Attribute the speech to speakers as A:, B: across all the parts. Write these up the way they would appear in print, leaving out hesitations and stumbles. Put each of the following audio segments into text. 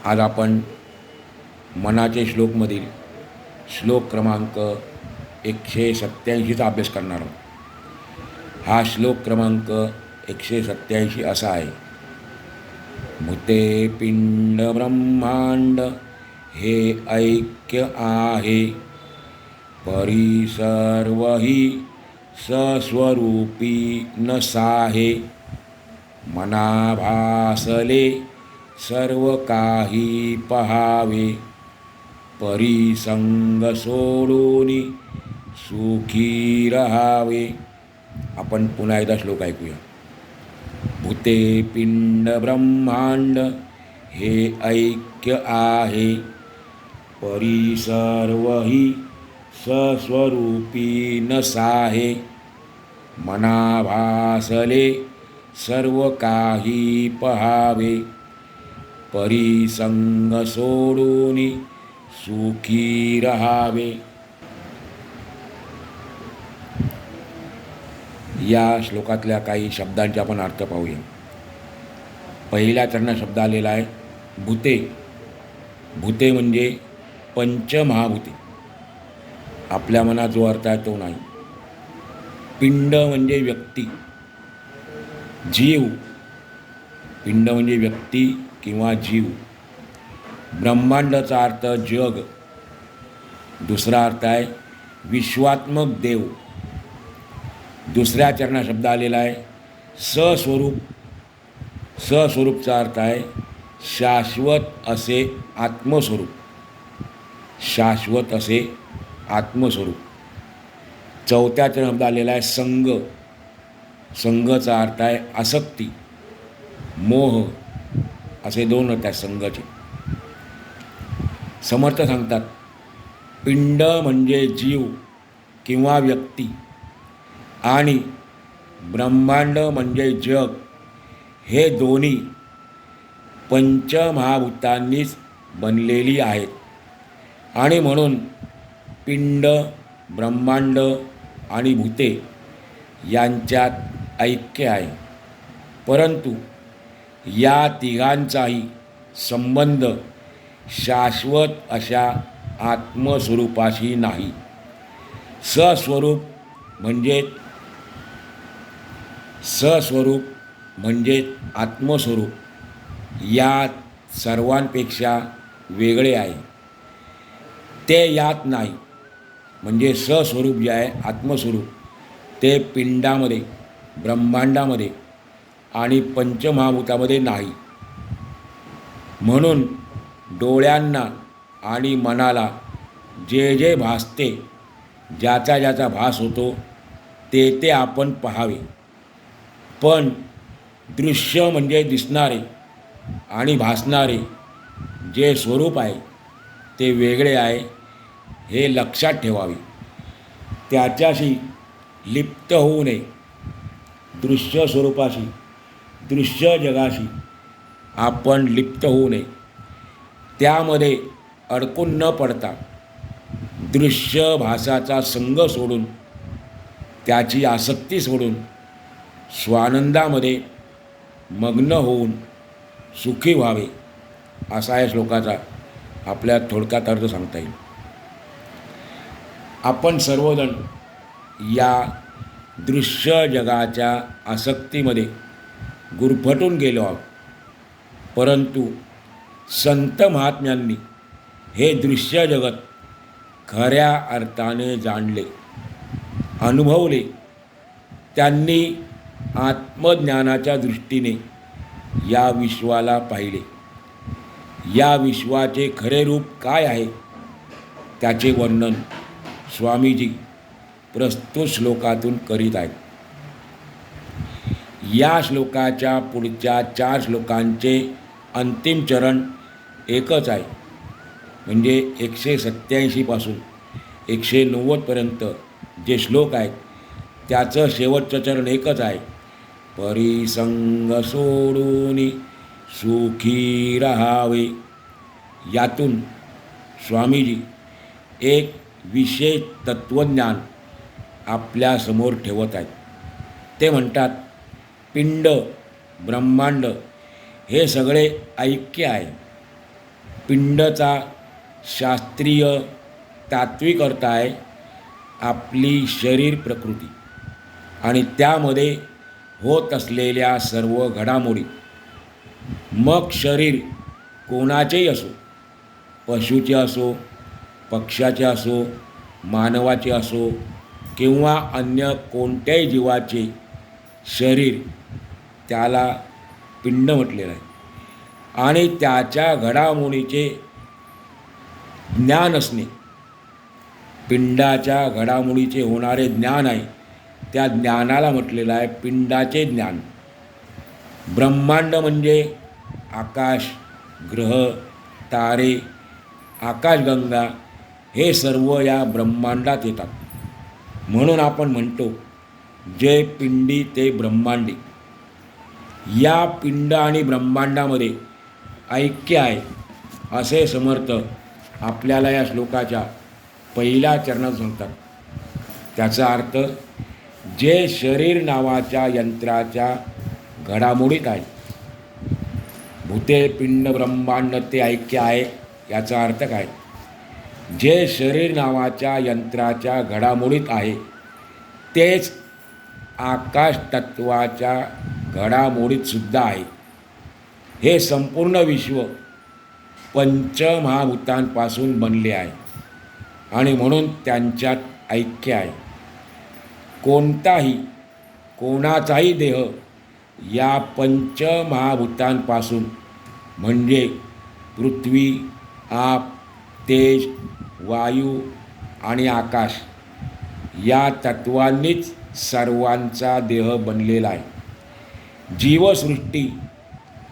A: आज आपण मनाचे श्लोकमधील श्लोक क्रमांक 187चा अभ्यास करणार आहोत. हा श्लोक क्रमांक 187 असा आहे. भूते पिंड ब्रह्मांड हे ऐक्य आहे, परी सर्वही सस्वरूपी न साहे. मना भासले सर्व काही पहावे, परी संग सोडून सुखी रहावे. आपण पुन्हा एकदा श्लोक ऐकूया. भूते पिंड ब्रह्मांड हे ऐक्य आहे, परी सर्वही सस्वरूपी न साहे. मना भासले सर्व काही पहावे, परी संग सोडून सुखी रहावे. या श्लोकातल्या काही शब्दांचे आपण अर्थ पाहूया. पहिल्या चरणात शब्द आलेला आहे भूते. भूते म्हणजे पंचमहाभूते. आपल्या मनात जो अर्थ आहे तो नाही. पिंड म्हणजे व्यक्ती, जीव. पिंड म्हणजे व्यक्ती किंवा जीव. ब्रह्मांडाचा अर्थ जग. दुसरा अर्थ आहे विश्वात्मक देव. दुसऱ्या चरणात शब्द आलेला आहे सस्वरूप. सस्वरूपचा अर्थ आहे शाश्वत असे आत्मस्वरूप. शाश्वत असे आत्मस्वरूप. चौथ्या चरणात शब्द आलेला आहे संग. संगचा अर्थ आहे आसक्ती, मोह. असे दोन अर्थ आहेत संघाचे. समर्थ सांगतात पिंड म्हणजे जीव किंवा व्यक्ती आणि ब्रह्मांड म्हणजे जग. हे दोन्ही पंचमहाभूतांनीच बनलेली आहेत आणि म्हणून पिंड, ब्रह्मांड आणि भूते यांच्यात ऐक्य आहे. परंतु या तिघांचाही संबंध शाश्वत अशा आत्मस्वरूपाशी नाही. सस्वरूप म्हणजे आत्मस्वरूप या सर्वांपेक्षा वेगळे आहे. ते यात नाही. म्हणजे सस्वरूप जे आहे आत्मस्वरूप ते पिंडामध्ये, ब्रह्मांडामध्ये आणि पंचमहाभूतामध्ये नाही. म्हणून डोळ्यांना आणि मनाला जे जे भासते, ज्याचा ज्याचा भास होतो ते ते आपण पाहावे. पण दृश्य म्हणजे दिसणारे आणि भासणारे जे स्वरूप आहे ते वेगळे आहे हे लक्षात ठेवावे. त्याच्याशी लिप्त होऊ नये. दृश्य स्वरूपाशी, दृश्य जगाशी आपण लिप्त होऊ नये. त्यामध्ये अडकून न पडता दृश्य भासाचा संग सोडून, त्याची आसक्ती सोडून स्वानंदामध्ये मग्न होऊन सुखी व्हावे. असा या श्लोकाचा आपल्या थोडक्यात अर्थ सांगता येईल. आपण सर्वजण या दृश्य जगाच्या आसक्तीमध्ये गुरफटून गेलो आहोत. परंतु संत महात्म्यांनी हे दृश्य जगत खऱ्या अर्थाने जाणले, अनुभवले. त्यांनी आत्मज्ञानाच्या दृष्टीने या विश्वाला पाहिले. या विश्वाचे खरे रूप काय आहे त्याचे वर्णन स्वामीजी प्रस्तुत श्लोकातून करीत आहेत. या श्लोकाच्या पुढच्या 4 श्लोकांचे अंतिम चरण एकच आहे. म्हणजे 187 पासून 190 पर्यंत जे श्लोक आहेत त्याचं शेवटचं चरण एकच आहे. परी संग सोडून सुखी रहावे. यातून स्वामीजी एक विशेष तत्त्वज्ञान आपल्यासमोर ठेवत आहेत. ते म्हणतात पिंड, ब्रह्मांड हे सगळे ऐक्य आहे. पिंडचा शास्त्रीय तात्विक अर्थ आहे आपली शरीर प्रकृती आणि त्यामध्ये होत असलेल्या सर्व घडामोडी. मग शरीर कोणाचेही असो, पशुचे असो, पक्ष्याचे असो, मानवाचे असो किंवा अन्य कोणत्याही जीवाचे शरीर, त्याला पिंड म्हटलेलं आहे. आणि त्याच्या घडामोडीचे ज्ञान असणे, पिंडाच्या घडामोडीचे होणारे ज्ञान आहे, त्या ज्ञानाला म्हटलेलं आहे पिंडाचे ज्ञान. ब्रह्मांड म्हणजे आकाश, ग्रह, तारे, आकाशगंगा हे सर्व या ब्रह्मांडात येतात. म्हणून आपण म्हणतो जे पिंडी ते ब्रह्मांडी. या पिंड आणि ब्रह्मांडामध्ये ऐक्य आहे असे समर्थ आपल्याला या श्लोकाच्या पहिल्या चरणात सांगतात. त्याचा अर्थ जे शरीर नावाच्या यंत्राच्या घडामोडीत आहे, भूते पिंड ब्रह्मांड ते ऐक्य आहे. याचा अर्थ काय? जे शरीर नावाच्या यंत्राच्या घडामोडीत आहे तेच आकाश तत्वाच्या घडामोडीत सुद्धा आहे. हे संपूर्ण विश्व पंचमहाभूतांपासून बनले आहे आणि म्हणून त्यांच्यात ऐक्य आहे. कोणाचाही देह या पंचमहाभूतांपासून म्हणजे पृथ्वी, आप, तेज, वायू आणि आकाश या तत्वांनीच सर्वांचा देह बनलेला आहे. जीवसृष्टी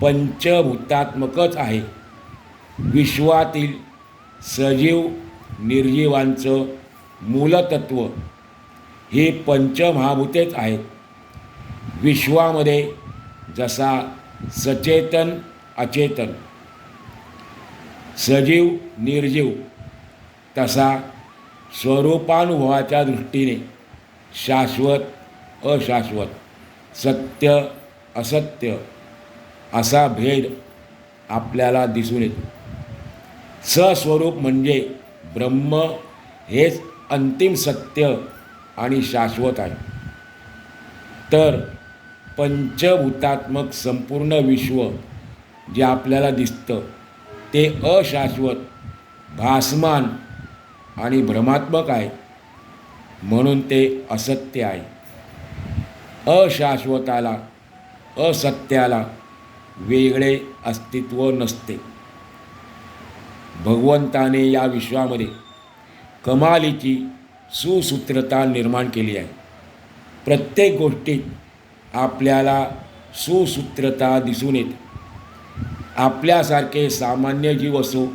A: पंचभूतात्मकच आहे. विश्वातील सजीव निर्जीवांचं मूलतत्व ही पंचमहाभूतेच आहेत. विश्वामध्ये जसा सचेतन अचेतन, सजीव निर्जीव, तसा स्वरूपानुभवाच्या दृष्टीने शाश्वत अशाश्वत, सत्य असत्य असा भेद आपल्याला दिसून येतो. सस्वरूप म्हणजे ब्रह्म हेच अंतिम सत्य आणि शाश्वत आहे. तर पंचभूतात्मक संपूर्ण विश्व जे आपल्याला दिसतं ते अशाश्वत, भासमान आणि भ्रमात्मक आहे, म्हणून ते असत्य आहे. अशाश्वताला, असत्याला वेगळे अस्तित्व नसते. भगवंताने या विश्वामध्ये कमालीची सुसूत्रता निर्माण केली आहे. प्रत्येक गोष्टीत आपल्याला सुसूत्रता दिसून येते. आपल्यासारखे सामान्य जीव असो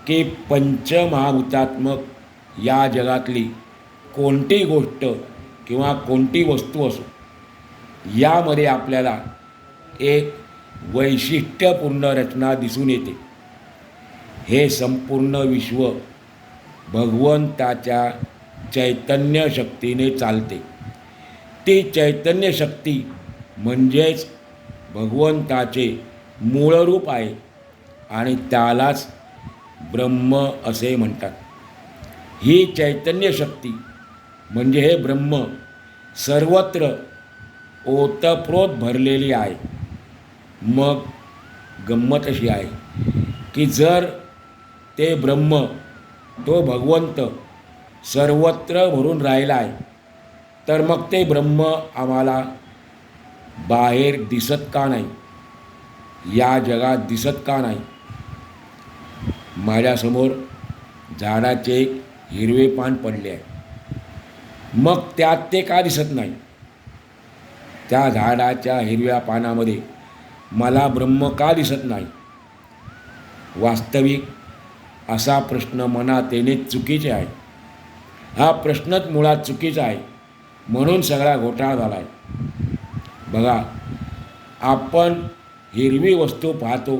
A: की पंचमहाभूतात्मक या जगातली कोणतीही गोष्ट किंवा कोणती वस्तू असो, यामध्ये आपल्याला एक वैशिष्ट्यपूर्ण रचना दिसून येते. हे संपूर्ण विश्व भगवंताच्या चैतन्य शक्तीने चालते. ती चैतन्य शक्ती म्हणजेच भगवंताचे मूळरूप आहे आणि त्यालाच ब्रह्म असे म्हणतात. ही चैतन्य शक्ती म्हणजे हे ब्रह्म सर्वत्र ओतप्रोत भरलेली आहे. मग गंमत अशी आहे की जर ते ब्रह्म, तो भगवंत सर्वत्र भरून राहिला आहे, तर मग ते ब्रह्म आम्हाला बाहेर दिसत का नाही, या जगात दिसत का नाही? माझ्यासमोर झाडाचे हिरवे पान पडले आहे, मग त्यात ते का दिसत नाही? त्या झाडाच्या हिरव्या पानामध्ये मला ब्रह्म का दिसत नाही? वास्तविक असा प्रश्न मनात येणे चुकीचे आहे. हा प्रश्नच मुळात चुकीचा आहे, म्हणून सगळा घोटाळा झाला आहे. बघा, आपण हिरवी वस्तू पाहतो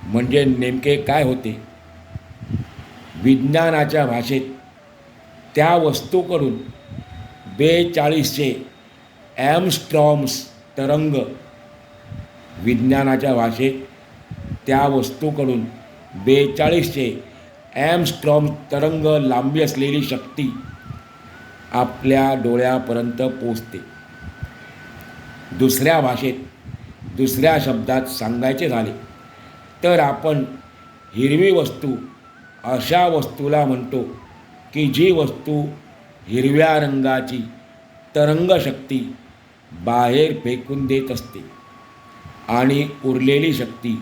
A: म्हणजे नेमके काय होते? विज्ञानाच्या भाषेत त्या वस्तूकडून 4200 ॲम्स्ट्रॉम्स तरंग, विज्ञानाच्या भाषेत त्या वस्तूकडून 4200 ॲम्स्ट्रॉम तरंग लांबी असलेली शक्ती आपल्या डोळ्यापर्यंत पोचते. दुसऱ्या भाषेत, दुसऱ्या शब्दात सांगायचे झाले तर आपण हिरवी वस्तू अशा वस्तूला म्हणतो की जी वस्तू हिरव्या रंगाची तरंगशक्ती बाहेर फेकून देत असते आणि उरलेली शक्ती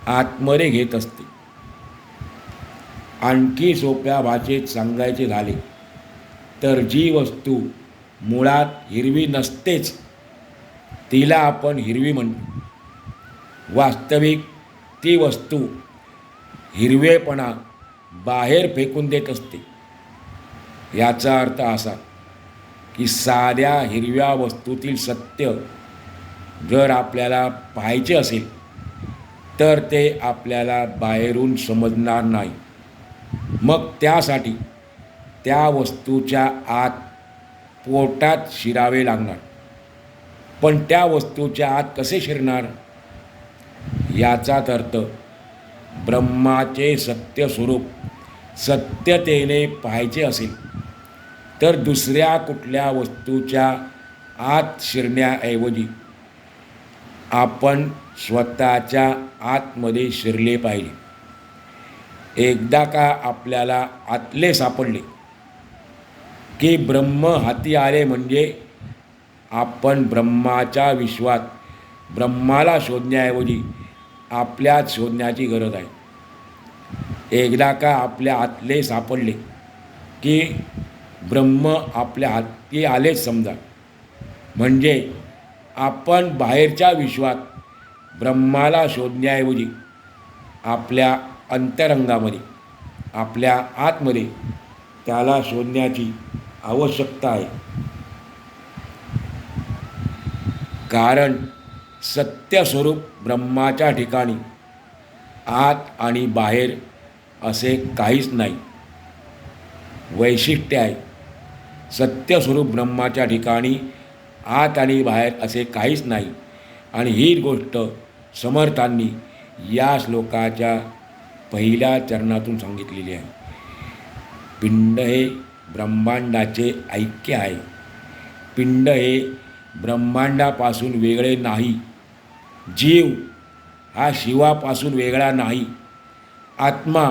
A: आतमध्ये घेत असते. आणखी सोप्या भाषेत सांगायचे झाले तर जी वस्तू मुळात हिरवी नसतेच तिला आपण हिरवी म्हणतो. वास्तविक ती वस्तू हिरवेपणा बाहेर फेकून देत असते. याचा अर्थ असा की साध्या हिरव्या वस्तूतील सत्य जर आपल्याला पाहायचे असेल तर ते आपल्याला बाहेरून समजणार नाही. मग त्यासाठी त्या वस्तूच्या आत पोटात शिरावे लागणार. पण त्या वस्तूच्या आत कसे शिरणार? याचाच अर्थ ब्रह्माचे सत्य स्वरूप सत्यतेने पाहायचे असेल तर दुसऱ्या कुठल्या वस्तूच्या आत शिरण्याऐवजी आपण स्वतःच्या आतमध्ये शिरले पाहिजे. एकदा का आपल्याला आतले सापडले की ब्रह्म हाती आले म्हणजे आपण ब्रह्माच्या विश्वात ब्रह्माला शोधण्याऐवजी आपल्यात शोधण्याची गरज आहे. एकदा का आपल्या आतले सापडले की ब्रह्म आपल्या हाती आलेच समजा, म्हणजे आपण बाहेरच्या विश्वात ब्रह्माला शोधण्याऐवजी आपल्या अंतरंगामध्ये आपल्या आतमध्ये त्याला शोधण्याची आवश्यकता आहे. कारण सत्यस्वरूप ब्रह्माच्या ठिकाणी आत आणि बाहेर असे काहीच नाही. वैशिष्ट्य आहे. सत्यस्वरूप ब्रह्माच्या ठिकाणी आत आणि बाहेर असे काहीच नाही. आणि ही गोष्ट समर्थांनी या श्लोकाच्या पहिल्या चरणातून सांगितलेली आहे. पिंड हे ब्रह्मांडाचे ऐक्य आहे. पिंड हे ब्रह्मांडापासून वेगळे नाही. जीव हा शिवापासून वेगळा नाही. आत्मा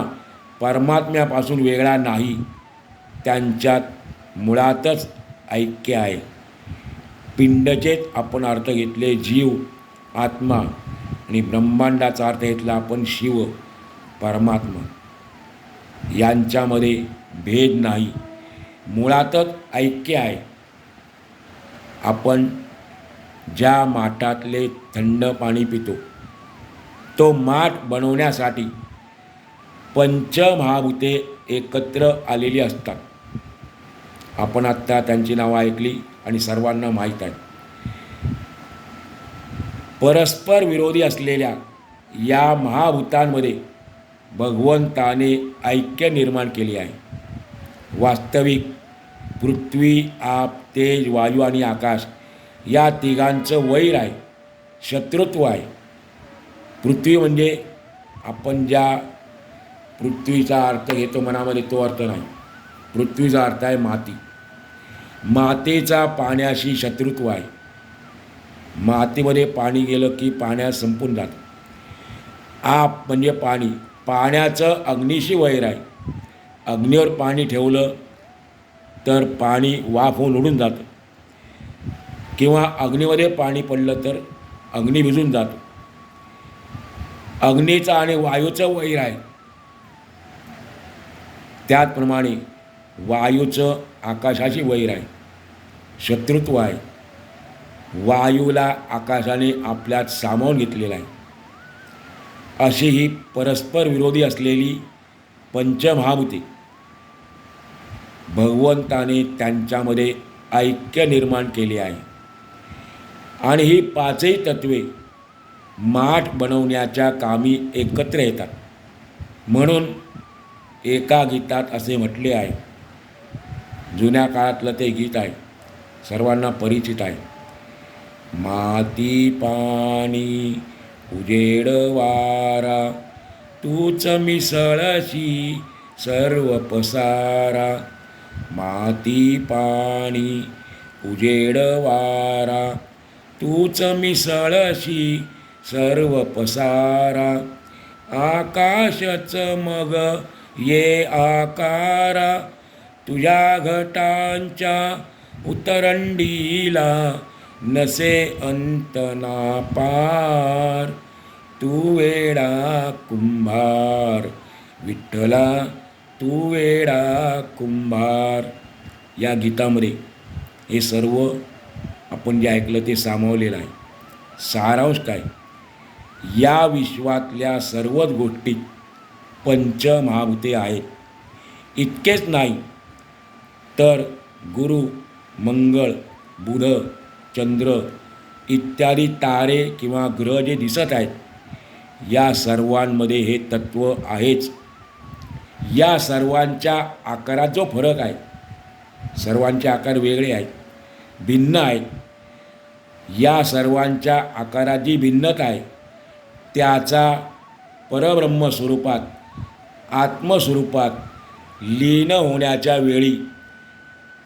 A: परमात्म्यापासून वेगळा नाही. त्यांच्यात मुळातच ऐक्य आहे. पिंडचेच आपण अर्थ घेतले जीव, आत्मा, आणि ब्रह्मांडाचा अर्थ घेतला आपण शिव, परमात्मा. यांच्यामध्ये भेद नाही. मुळातच ऐक्य आहे. आपण ज्या माठातले थंड पाणी पितो तो माठ बनवण्यासाठी पंचमहाभूते एकत्र आलेली असतात. आपण आत्ता त्यांची नावं ऐकली आणि सर्वांना माहीत आहे. परस्पर विरोधी असलेल्या या महाभूतांमध्ये भगवंताने ऐक्य निर्माण केले आहे. वास्तविक पृथ्वी, आप, तेज, वायू आणि आकाश या तिघांचं वैर आहे, शत्रुत्व आहे. पृथ्वी म्हणजे आपण ज्या पृथ्वीचा अर्थ घेतो मनामध्ये तो अर्थ नाही. पृथ्वीचा अर्थ आहे माती. मातीचा पाण्याशी शत्रुत्व आहे. मातीमध्ये पाणी गेलं की पाण्यात संपून जातं. आप म्हणजे पाणी, पाण्याचं अग्नीशी वैर आहे. अग्नीवर पाणी ठेवलं तर पाणी वाफ होऊन उडून जातं, किंवा अग्नीमध्ये पाणी पडलं तर अग्नी भिजून जातो. अग्नीचा आणि वायूचं वैर आहे. त्याचप्रमाणे वायूचं आकाशाशी वैर आहे, शत्रुत्व आहे. वायूला आकाशाने आपल्यात सामावून घेतलेला आहे. अशी ही परस्पर विरोधी असलेली पंचमहाभूते भगवंताने त्यांच्यामध्ये ऐक्य निर्माण केले आहे. आणि ही पाचही तत्वे माठ बनवण्याच्या कामी एकत्र येतात. म्हणून एका गीतात असे म्हटले आहे, जुन्या काळातलं ते गीत आहे, सर्वांना परिचित आहे. माती पाणी उजेड वारा तूच मिसळशी सर्व पसारा, माती पाणी उजेड वारा. तूच मिसळशी सर्व पसारा, आकाशच मग ये आकारा. तुझ्या घटांच्या उतरंडीला नसे अंत ना पार. तू वेडा कुंभार विठ्ठला, तू वेडा कुंभार. या गीतामध्ये हे सर्व आपण जे ऐकलं ते सामावलेलं आहे. सारांश काय? या विश्वातल्या सर्वच गोष्टीत पंचमहाभूते आहेत. इतकेच नाही तर गुरु, मंगळ, बुध, चंद्र इत्यादी तारे किंवा ग्रह जे दिसत आहेत, या सर्वांमध्ये हे तत्त्व आहेच. या सर्वांच्या आकारात जो फरक आहे, सर्वांचे आकार वेगळे आहेत, भिन्न आहेत. या सर्वांच्या आकारात जी भिन्नता आहे त्याचा परब्रह्म स्वरूपात, आत्मस्वरूपात लीन होण्याच्या वेळी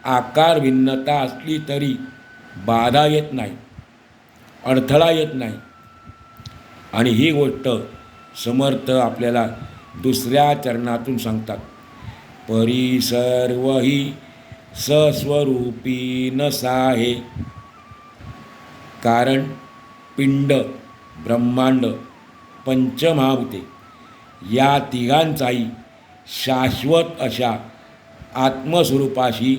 A: आकार भिन्नता असली तरी बाधा येत नाही, अडथळा येत नाही. आणि ही गोष्ट समर्थ आपल्याला दुसऱ्या चरणातून सांगतात. परी सर्व ही सस्वरूपी नसाहे. कारण पिंड, ब्रह्मांड, पंचमहाभूते या तिघांचाही शाश्वत अशा आत्मस्वरूपाशी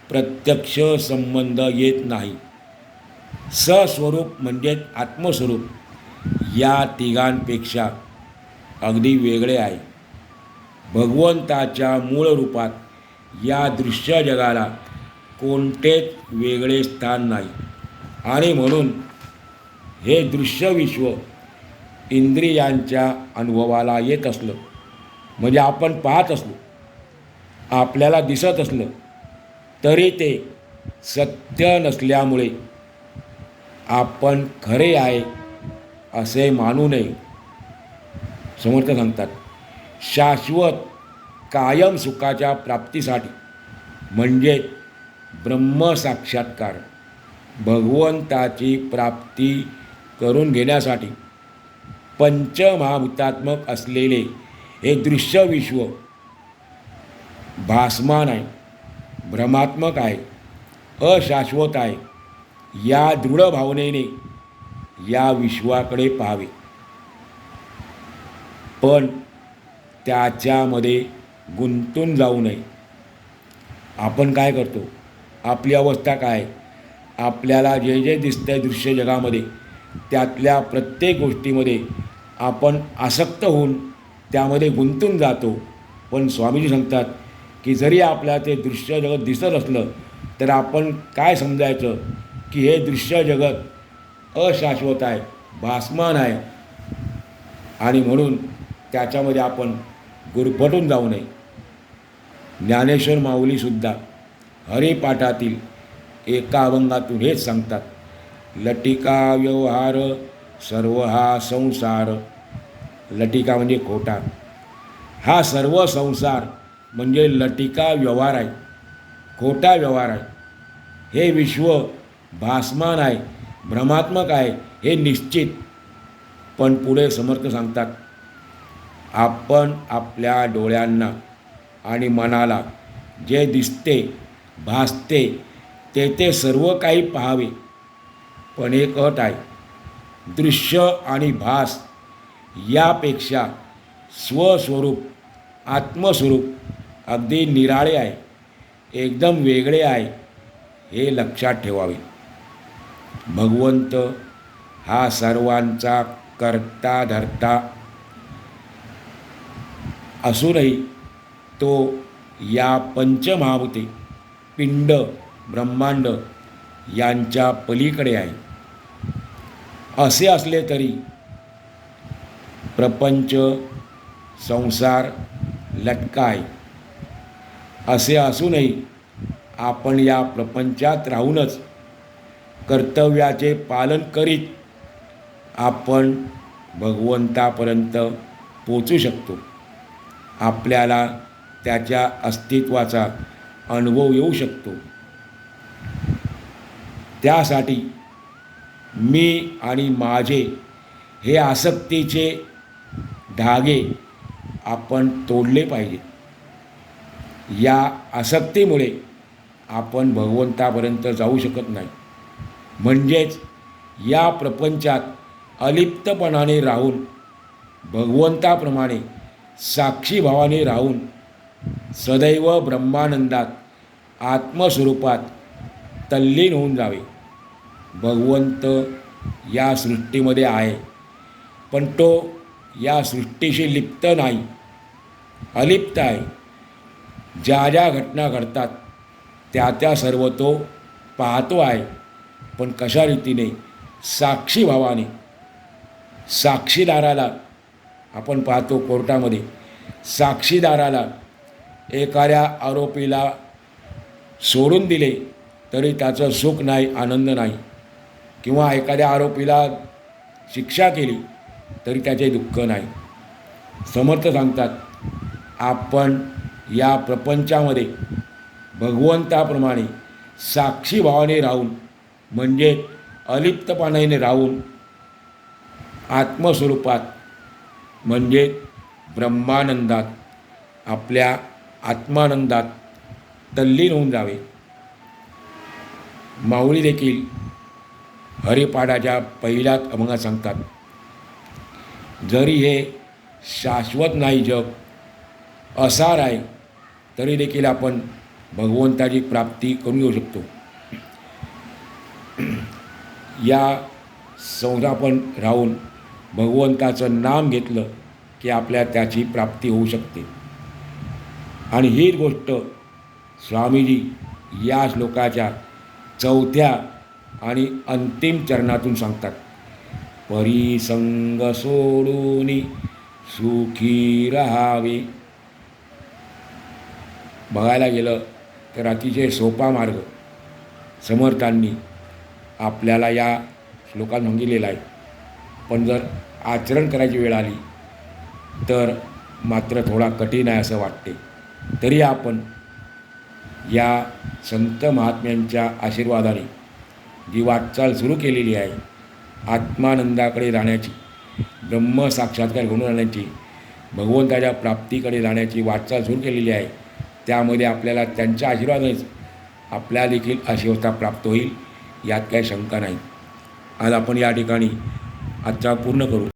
A: प्रत्यक्ष संबंध येत नाही. सस्वरूप म्हणजे आत्मस्वरूप या तिघांपेक्षा अगदी वेगळे आहे. भगवंताच्या मूळ रूपात या दृश्य जगाला कोणतेच वेगळे स्थान नाही. आणि म्हणून हे दृश्य विश्व इंद्रियांच्या अनुभवाला येत असलं, म्हणजे आपण पाहत असलो, आपल्याला दिसत असलं तरी ते सत्य नसल्यामुळे आपण खरे आहे असे मानू नये. समर्थ सांगतात, शाश्वत कायम सुखाच्या प्राप्तीसाठी म्हणजे ब्रह्मसाक्षात्कार, भगवंताची प्राप्ती करून घेण्यासाठी पंचमहाभूतात्मक असलेले हे दृश्य विश्व भासमान आहे, भ्रमात्मक आहे, अशाश्वत आहे. या दृढ भावनेने या विश्वाकडे पाहावे. पण त्याच्यामध्ये गुंतून जाऊ नये. आपण काय करतो? आपली अवस्था काय? आपल्याला जे जे दिसतंय दृश्य जगामध्ये त्यातल्या प्रत्येक गोष्टीमध्ये आपण आसक्त होऊन त्यामध्ये गुंतून जातो. पण स्वामीजी सांगतात की जरी आपल्याला ते दृश्य जगत दिसत असलं तर आपण काय समजायचं की हे दृश्य जगत अशाश्वत आहे, भासमान आहे, आणि म्हणून त्याच्यामध्ये आपण गुरफटून जाऊ नये. ज्ञानेश्वर माऊलीसुद्धा हरिपाठातील एका अभंगातून हेच सांगतात. लटिका व्यवहार सर्व हा संसार. लटिका म्हणजे खोटा. हा सर्व संसार म्हणजे लटिका व्यवहार आहे, खोटा व्यवहार आहे. हे विश्व भासमान आहे, भ्रमात्मक आहे, हे निश्चित. पण पुढे समर्थ सांगतात, आपण आपल्या डोळ्यांना आणि मनाला जे दिसते, भासते ते सर्व काही पाहावे. पण एक अट आहे, दृश्य आणि भास यापेक्षा स्वस्वरूप, आत्मस्वरूप अगदी निराळे आहे, एकदम वेगळे आहे, हे लक्षात ठेवावे. भगवंत हा सर्वांचा कर्ता धर्ता असूनही तो या पंचमहाभूते, पिंड, ब्रह्मांड यांच्या पलीकडे आहे. असे असले तरी प्रपंच, संसार लटका आहे. असे असूनही आपण या प्रपंचात राहूनच कर्तव्याचे पालन करीत आपण भगवंतापर्यंत पोचू शकतो. आपल्याला त्याच्या अस्तित्वाचा अनुभव येऊ शकतो. त्यासाठी मी आणि माझे हे आसक्तीचे धागे आपण तोडले पाहिजे. या आसक्तीमुळे आपण भगवंतापर्यंत जाऊ शकत नाही. म्हणजेच या प्रपंचात अलिप्तपणाने राहून भगवंताप्रमाणे साक्षीभावाने राहून सदैव ब्रह्मानंदात आत्मस्वरूपात तल्लीन होऊन जावे. भगवंत या सृष्टीमध्ये आहे, पण तो या सृष्टीशी लिप्त नाही, अलिप्त आहे. ज्या ज्या घटना घडतात त्या सर्व तो पाहतो आहे, पण कशा रीतीने? साक्षीभावाने. साक्षीदाराला आपण पाहतो कोर्टामध्ये, साक्षीदाराला एखाद्या आरोपीला सोडून दिले तरी त्याचं सुख नाही, आनंद नाही, किंवा एखाद्या आरोपीला शिक्षा केली तरी त्याचे दुःख नाही. समर्थ सांगतात, आपण या प्रपंचामध्ये भगवंताप्रमाणे साक्षीभावाने राहून, म्हणजे अलिप्तपणाने राहून आत्मस्वरूपात म्हणजे ब्रह्मानंदात, आपल्या आत्मानंदात तल्लीन होऊन जावे. माऊली देखील हरिपाठाच्या पहिल्याच अभंगात सांगतात, जरी हे शाश्वत नाही जग, असार आहे, तरी देखील आपण भगवंताची प्राप्ती करून घेऊ शकतो. या संसारापण राहून भगवंताचं नाम घेतलं की आपल्या त्याची प्राप्ती होऊ शकते. आणि हीच गोष्ट स्वामीजी या श्लोकाच्या चौथ्या आणि अंतिम चरणातून सांगतात. परिसंग सोडून सुखी राहावे. बघायला गेलं तर अतिशय सोपा मार्ग समर्थांनी आपल्याला या श्लोकात सांगितलेला आहे, पण जर आचरण करायची वेळ आली तर मात्र थोडा कठीण आहे असं वाटते. तरी आपण या संत महात्म्यांच्या आशीर्वादाने जी वाटचाल सुरू केलेली आहे, आत्मानंदाकडे जाण्याची, ब्रह्मसाक्षात्कार घेऊन राहण्याची, भगवंताच्या प्राप्तीकडे जाण्याची वाटचाल सुरू केलेली आहे, त्यामध्ये आपल्याला त्यांच्या आशीर्वादानेच आपल्याला देखील अशी प्राप्त होईल, यात काही शंका नाही. आज आपण या ठिकाणी आजचा पूर्ण करू.